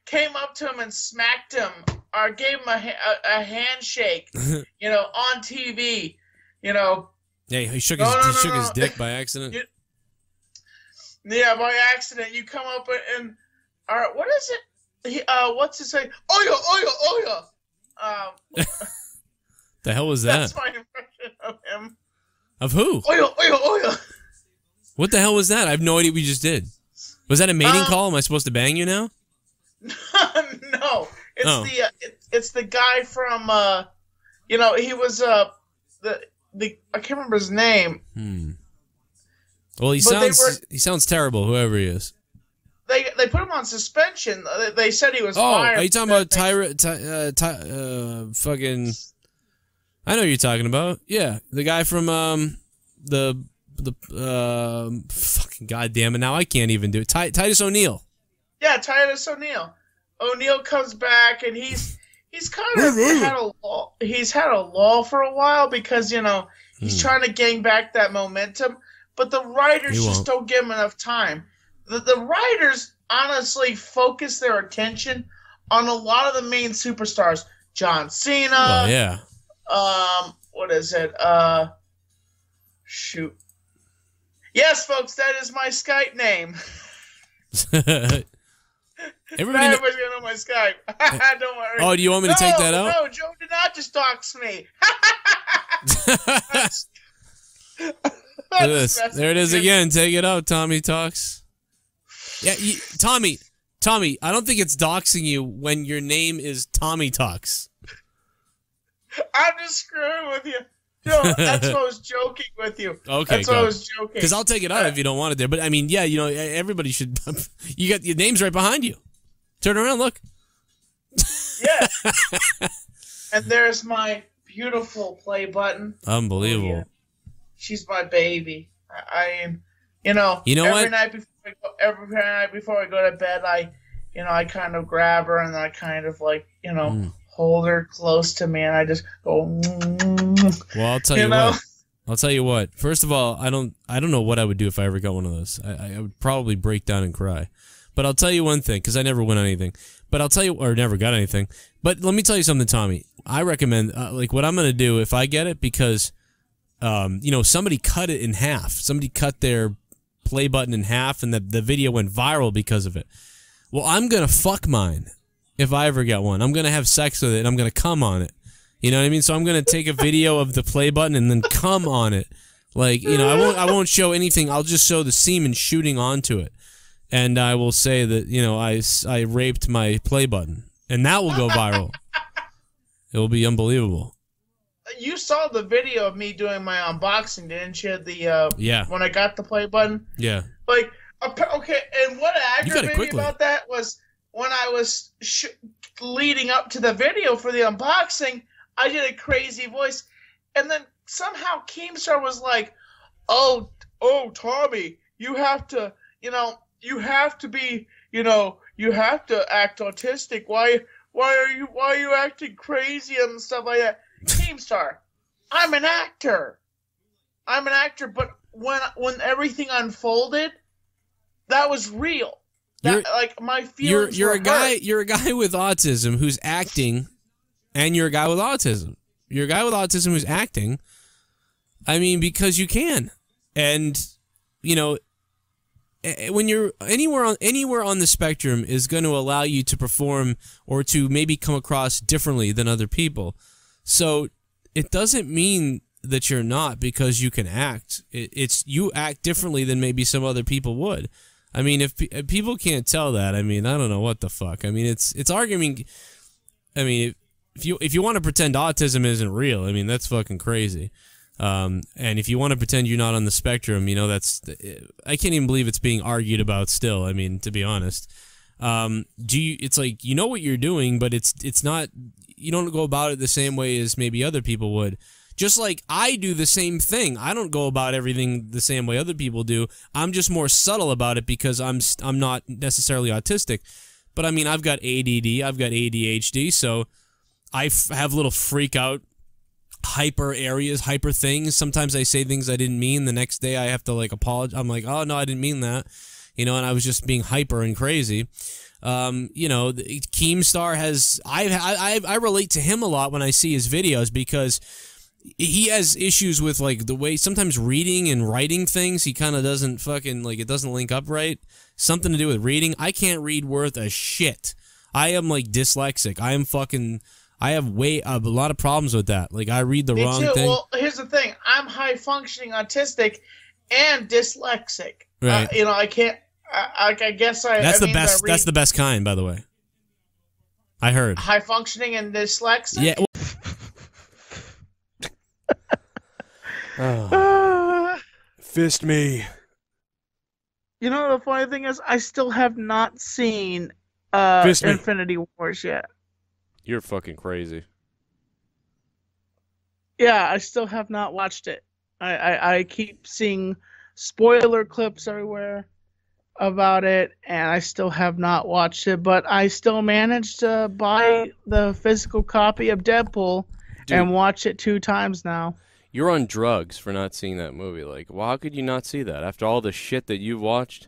came up to him and smacked him, or gave him a handshake, you know, on TV, you know. Yeah, he shook his dick by accident. Yeah, by accident. You come up and what is it? What's it say? Oya. The hell was that? That's my impression of him. Of who? Oya. What the hell was that? I have no idea what we just did. Was that a mating call? Am I supposed to bang you now? No. It's the guy from you know, he was I can't remember his name. Well, he sounds terrible, whoever he is. They put him on suspension. They said he was Oh, fired. are you talking about fucking... I know who you're talking about. Yeah, the guy from fucking goddamn it, now I can't even do it. Titus O'Neil. Yeah, Titus O'Neil. O'Neil comes back and he's kind of had a lull for a while because, you know, he's trying to gain back that momentum, but the writers just don't give him enough time. The writers honestly focus their attention on a lot of the main superstars. John Cena. Oh, yeah. What is it? Shoot. Yes, folks, that is my Skype name. Everybody's gonna know my Skype. Don't worry. Oh, do you want me to take that out? No, Joe did not just dox me. There it is again. Take it out, Tommy Talks. Yeah, Tommy, I don't think it's doxing you when your name is Tommy Talks. I'm just screwing with you. No, that's what I was joking with you. Okay, that's what I was joking. Because I'll take it out if you don't want it there. But I mean, yeah, you know, everybody should. You got your name's right behind you. Turn around, look. Yeah. And there's my beautiful play button. Unbelievable. Oh, yeah. She's my baby. You know every night before I go to bed, I kind of grab her and I kind of like, you know, hold her close to me and I just go. Well, I'll tell you what. I'll tell you what. First of all, I don't know what I would do if I ever got one of those. I would probably break down and cry. But I'll tell you one thing, because I never win anything. But I'll tell you, or never got anything. But let me tell you something, Tommy. I recommend, like, what I'm going to do if I get it, because, you know, somebody cut it in half. Somebody cut their play button in half, and the video went viral because of it. Well, I'm going to fuck mine if I ever get one. I'm going to have sex with it, and I'm going to cum on it. You know what I mean? So I'm going to take a video of the play button and then cum on it. Like, you know, I won't show anything. I'll just show the semen shooting onto it. And I will say that, you know, I raped my play button. And that will go viral. It will be unbelievable. You saw the video of me doing my unboxing, didn't you? Yeah. When I got the play button? Yeah. Like, okay, and what aggravated me about that was when I was leading up to the video for the unboxing, I did a crazy voice. And then somehow Keemstar was like, oh, Tommy, you have to, you know, you have to be, you know, you have to act autistic. Why are you acting crazy and stuff like that? Keemstar, I'm an actor. But when everything unfolded, that was real. Like my feelings you're were a guy. hurt. You're a guy with autism who's acting, and you're a guy with autism. You're a guy with autism who's acting. I mean, because you can, and you know, when you're anywhere on the spectrum is going to allow you to perform or to maybe come across differently than other people. So it doesn't mean that you're not because you can act. It's you act differently than maybe some other people would. I mean, if people can't tell that, I mean, I don't know what the fuck. I mean, it's arguing. I mean, if you want to pretend autism isn't real, I mean, that's fucking crazy. And if you want to pretend you're not on the spectrum, you know, I can't even believe it's being argued about still. I mean, to be honest, it's like, you know what you're doing, but it's not, you don't go about it the same way as maybe other people would. Just like I do the same thing. I don't go about everything the same way other people do. I'm just more subtle about it because I'm not necessarily autistic. But I mean, I've got ADD, I've got ADHD, so I have little freak out hyper areas, hyper things. Sometimes I say things I didn't mean. The next day I have to like apologize. I'm like, oh no, I didn't mean that. You know, and I was just being hyper and crazy. You know, Keemstar has. I relate to him a lot when I see his videos because he has issues with like the way sometimes reading and writing things. He kind of doesn't fucking like it doesn't link up right. Something to do with reading. I can't read worth a shit. I am like dyslexic. I am fucking. I have a lot of problems with that. Like I read the wrong thing. Well, here's the thing. I'm high functioning autistic and dyslexic. Right. You know, I can't. I guess I. That's the best. That's the best kind, by the way. I heard. High functioning and dyslexic. Yeah. Fist me. You know the funny thing is, I still have not seen Infinity Wars yet. You're fucking crazy. Yeah, I still have not watched it. I keep seeing spoiler clips everywhere about it, and I still have not watched it, but I still managed to buy the physical copy of Deadpool and watch it 2 times now. You're on drugs for not seeing that movie. Like, well, how could you not see that after all the shit that you've watched?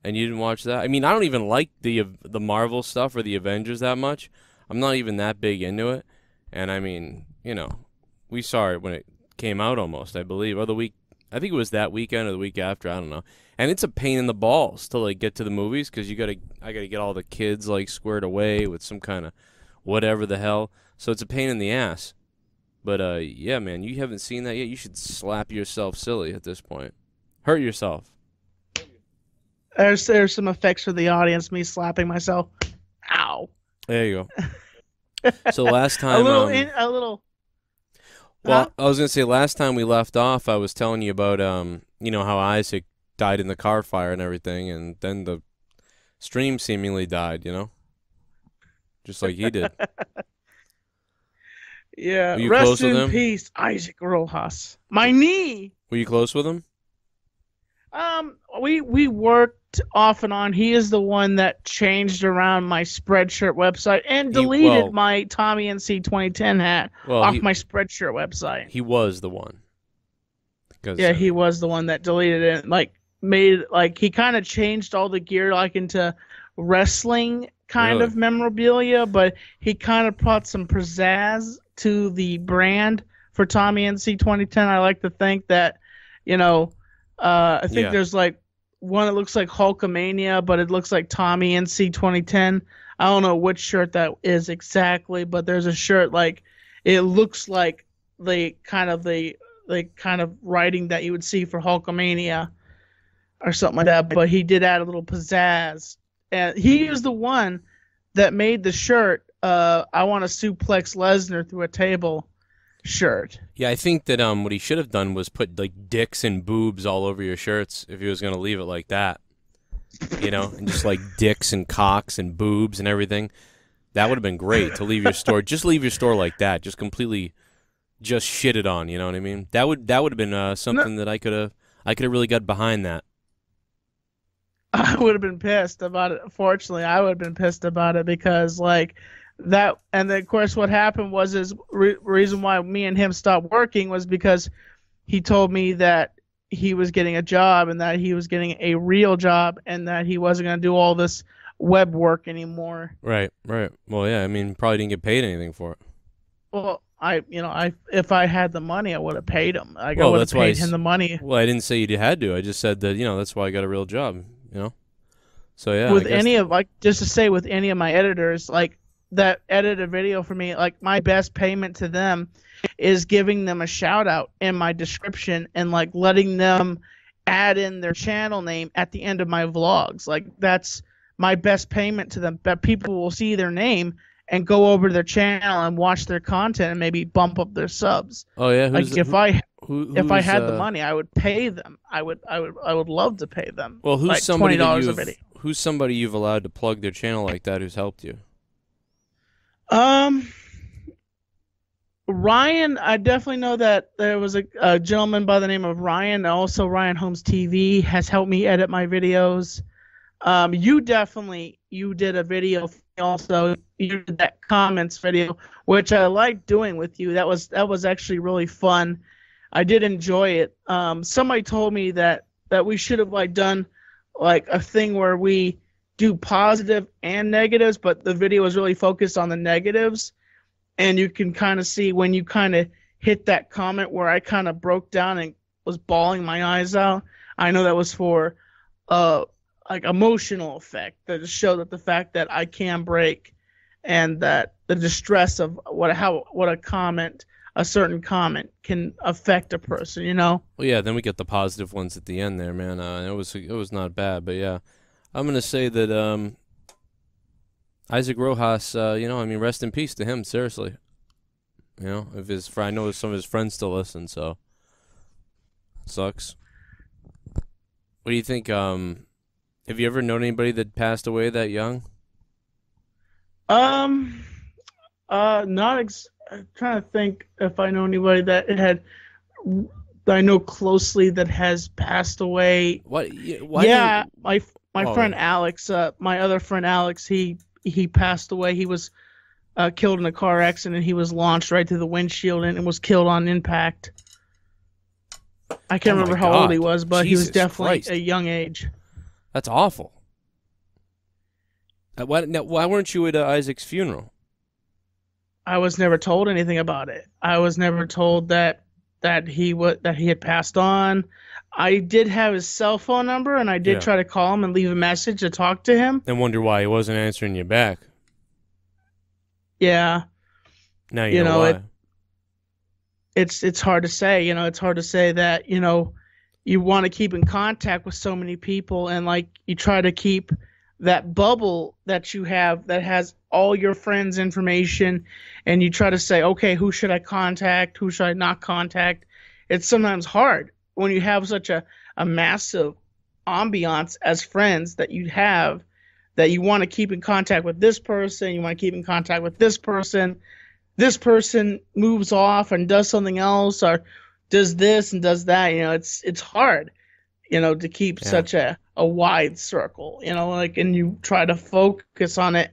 And you didn't watch that? I mean, I don't even like the Marvel stuff or the Avengers that much. I'm not even that big into it. And I mean, you know, we saw it when it came out almost, I believe, or I think it was that weekend or the week after, I don't know. And it's a pain in the balls to like get to the movies because I gotta get all the kids like squared away with some kind of whatever the hell. So it's a pain in the ass. But yeah, man, you haven't seen that yet. You should slap yourself silly at this point. Hurt yourself. There's some effects for the audience. Me slapping myself. Ow. There you go. So last time, a little. Well, I was gonna say last time we left off, I was telling you about you know how Isaac died in the car fire and everything, and then the stream seemingly died. You know, just like he did. Yeah. Rest in peace, Isaac Rojas. My knee. Were you close with him? We worked off and on. He is the one that changed around my Spreadshirt website and deleted my TommyNc2010 hat off my Spreadshirt website. He was the one. Yeah, he was the one that deleted it. Like made like he kind of changed all the gear like into wrestling kind of memorabilia, but he kind of brought some pizzazz to the brand for TommyNc2010. I like to think that, you know. I think there's like one that looks like Hulkamania, but it looks like TommyNc2010. I don't know which shirt that is exactly, but there's a shirt like it looks like the kind of writing that you would see for Hulkamania or something like that. But he did add a little pizzazz, and he is the one that made the shirt. I want to suplex Lesnar through a table. Shirt. Yeah, I think that what he should have done was put like dicks and boobs all over your shirts if he was going to leave it like that. You know, and just like dicks and cocks and boobs and everything. That would have been great to leave your store. Just leave your store like that. Just completely just shit it on, you know what I mean? That would have been something that I could have really got behind that. I would have been pissed about it. Fortunately, I would have been pissed about it because like that, and then of course what happened was reason why me and him stopped working was because he told me that he was getting a job and that he was getting a real job and that he wasn't going to do all this web work anymore. Right. Well, yeah, I mean, probably didn't get paid anything for it. Well, if I had the money, I would have paid him. I would have paid him the money. Well, I didn't say you had to. I just said that, that's why I got a real job, So yeah. With any of with any of my editors, like that edit a video for me, like my best payment to them is giving them a shout out in my description and like letting them add in their channel name at the end of my vlogs. Like that's my best payment to them, that people will see their name and go over to their channel and watch their content and maybe bump up their subs. Oh yeah. If I had the money, I would pay them. I would love to pay them. Well, who's like somebody $20 a video. Who's somebody you've allowed to plug their channel like that who's helped you? Ryan, I definitely know that there was a gentleman by the name of Ryan. Also, Ryan Holmes TV has helped me edit my videos. You did a video also. You did that comments video, which I liked doing with you. That was actually really fun. I did enjoy it. Somebody told me that we should have like done like a thing where we do positive and negatives, but the video was really focused on the negatives. And you can kind of see when you kind of hit that comment where I kind of broke down and was bawling my eyes out. I know that was for like emotional effect, that just show that the fact that I can break, and that the distress of what a certain comment can affect a person, you know. Well, yeah. Then we get the positive ones at the end there, man. It was not bad, but yeah, I'm gonna say that Isaac Rojas, you know, I mean, rest in peace to him. Seriously, you know, if I know some of his friends still listen, so sucks. What do you think? Have you ever known anybody that passed away that young? I'm trying to think if I know anybody that I know closely that has passed away. What? Yeah, my friend Alex, my other friend Alex, he passed away. He was killed in a car accident. He was launched right through the windshield and was killed on impact. I can't remember how old he was, but he was definitely a young age. That's awful. Why weren't you at Isaac's funeral? I was never told anything about it. I was never told that he had passed on. I did have his cell phone number, and I did try to call him and leave a message to talk to him. And wonder why he wasn't answering you back. Yeah. Now you know why. It's hard to say. You know, it's hard to say that, you know, you want to keep in contact with so many people, and like you try to keep that bubble that you have that has all your friends' information, and you try to say, okay, who should I contact? Who should I not contact? It's sometimes hard when you have such a massive ambiance as friends that you have, that you want to keep in contact with this person, you want to keep in contact with this person moves off and does something else, or does this and does that. You know, it's hard, you know, to keep such a wide circle, you know, like, and you try to focus on it,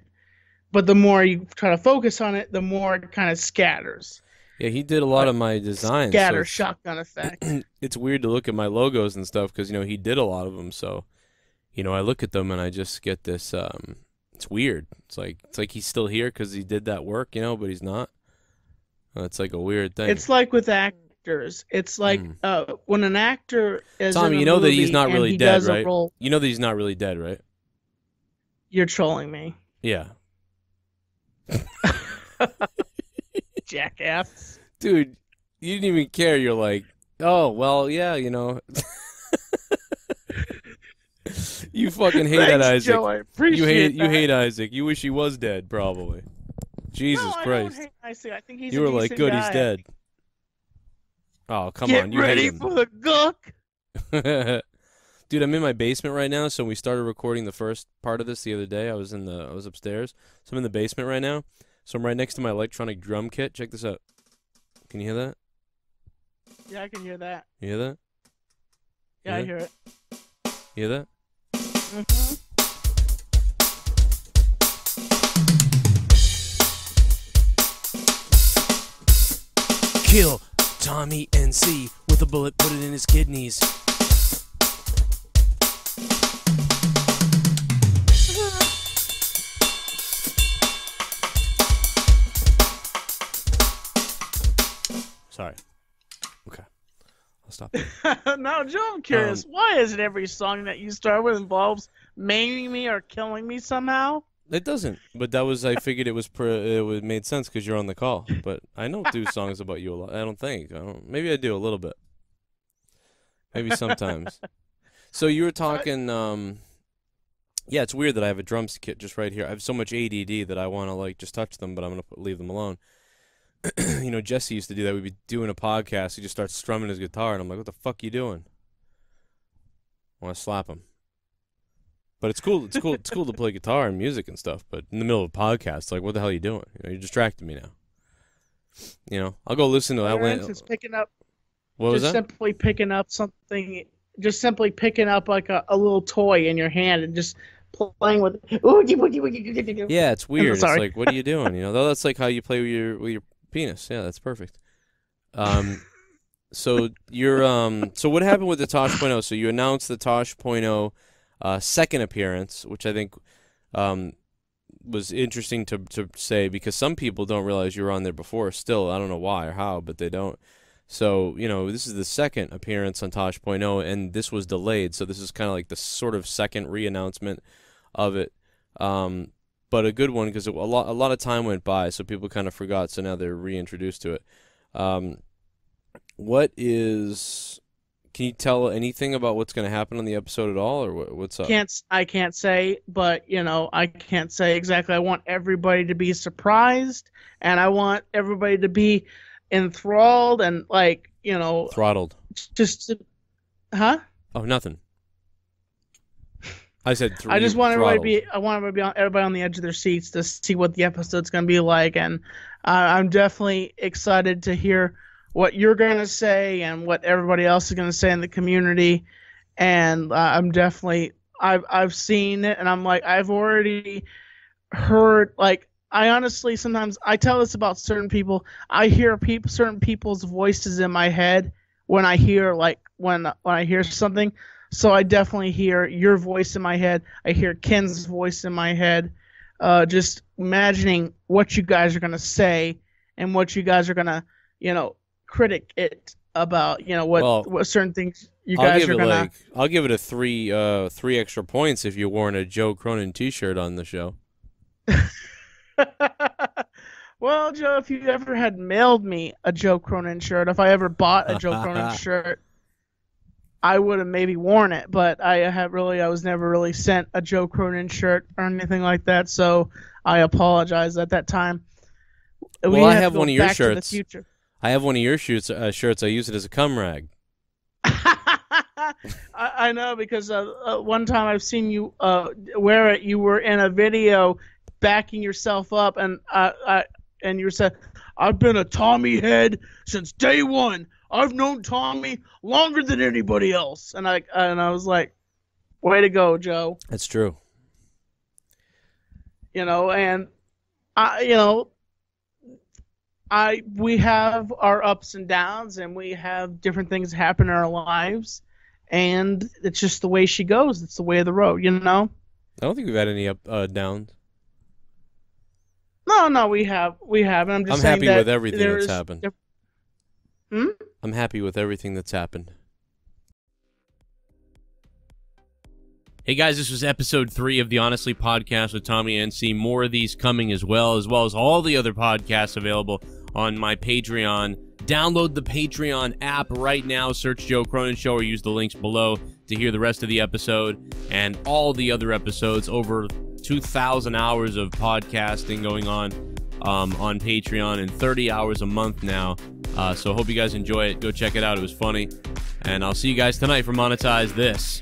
but the more you try to focus on it, the more it kind of scatters. Yeah, he did a lot of my designs. Scatter, so shotgun effect. It's weird to look at my logos and stuff because, you know, he did a lot of them. So, you know, I look at them and I just get this, it's weird. It's like he's still here because he did that work, you know, but he's not. It's like a weird thing. It's like with actors. It's like when an actor is Tommy, you know that he's not really dead, right? You know that he's not really dead, right? You're trolling me. Yeah. Jackass. Dude, you didn't even care. You're like, oh, well, yeah, you know. You fucking hate that Isaac. Joe, I appreciate you hate Isaac. You wish he was dead, probably. Jesus Christ. I don't hate Isaac. I think he's you were like, good, guy. He's dead. Oh, come Get on. You ready hate him. for the gunk. Dude, I'm in my basement right now, so we started recording the first part of this the other day. I was upstairs. So I'm in the basement right now. So I'm right next to my electronic drum kit. Check this out. Can you hear that? Yeah, I can hear that. You hear that? Yeah, I hear it. You hear that? Mm-hmm. Kill Tommy NC with a bullet, put it in his kidneys. Sorry. Okay. I'll stop. Now, Joe, I'm curious. Why is it every song that you start with involves maiming me or killing me somehow? It doesn't. But that was, I figured it made sense because you're on the call. But I don't do songs about you a lot. I don't think. Maybe I do a little bit. Maybe sometimes. So you were talking, yeah, it's weird that I have a drums kit just right here. I have so much ADD that I want to, like, just touch them, but I'm going to leave them alone. You know, Jesse used to do that. We'd be doing a podcast. He just starts strumming his guitar, and I'm like, what the fuck you doing? I want to slap him. But it's cool. It's cool. It's cool to play guitar and music and stuff. But in the middle of a podcast, like, what the hell are you doing? You know, you're distracting me now. You know, I'll go listen to Atlanta. Picking up. What was that? Simply picking up something. Just simply picking up like a little toy in your hand and just playing with it. Yeah, it's weird. It's like, what are you doing? You know, that's like how you play with your penis. Yeah, that's perfect. So you're so what happened with the Tosh.0? So you announced the Tosh.0 second appearance, which I think was interesting to say, because some people don't realize you were on there before. Still, I don't know why or how, but they don't. So, you know, this is the second appearance on Tosh.0, and this was delayed, so this is kind of like the sort of second re-announcement of it. But a good one, because a lot of time went by, so people kind of forgot, so now they're reintroduced to it. Can you tell anything about what's going to happen on the episode at all, or what's up? I can't say, but, you know, I can't say exactly. I want everybody to be surprised, and I want everybody to be enthralled and, like, you know, throttled. Just, huh? Oh, nothing. I said I just want everybody to be. I want everybody on the edge of their seats to see what the episode's going to be like, and I'm definitely excited to hear what you're going to say and what everybody else is going to say in the community. And I'm definitely. I've seen it, and I'm like, I've already heard, like, I honestly, sometimes I tell this about certain people. I hear certain people's voices in my head when I hear, like, when I hear something. So I definitely hear your voice in my head. I hear Ken's voice in my head. Just imagining what you guys are gonna say and what you guys are gonna, you know, critic it about. You know what certain things you guys are gonna. I'll give it a three extra points if you worn a Joe Cronin T-shirt on the show. Well, Joe, if you ever had mailed me a Joe Cronin shirt, if I ever bought a Joe Cronin shirt, I would have maybe worn it. But I was never really sent a Joe Cronin shirt or anything like that, so I apologize at that time. Well, I have one of your shirts. I have one of your shirts. I use it as a cum rag. I know, because one time I've seen you wear it. You were in a video backing yourself up, and you said, "I've been a Tommy head since day one. I've known Tommy longer than anybody else." And I was like, "Way to go, Joe." That's true. You know, and we have our ups and downs, and we have different things happen in our lives, and it's just the way she goes. It's the way of the road, you know. I don't think we've had any downs. No, we have. And I'm happy with everything that's happened. Hmm? I'm happy with everything that's happened. Hey guys, this was episode 3 of the Honestly Podcast with TommyNc. More of these coming as well as all the other podcasts available on my Patreon. Download the Patreon app right now. Search Joe Cronin Show or use the links below to hear the rest of the episode and all the other episodes. Over 2,000 hours of podcasting going on Patreon, and 30 hours a month now. So hope you guys enjoy it. Go check it out. It was funny. And I'll see you guys tonight for Monetize This.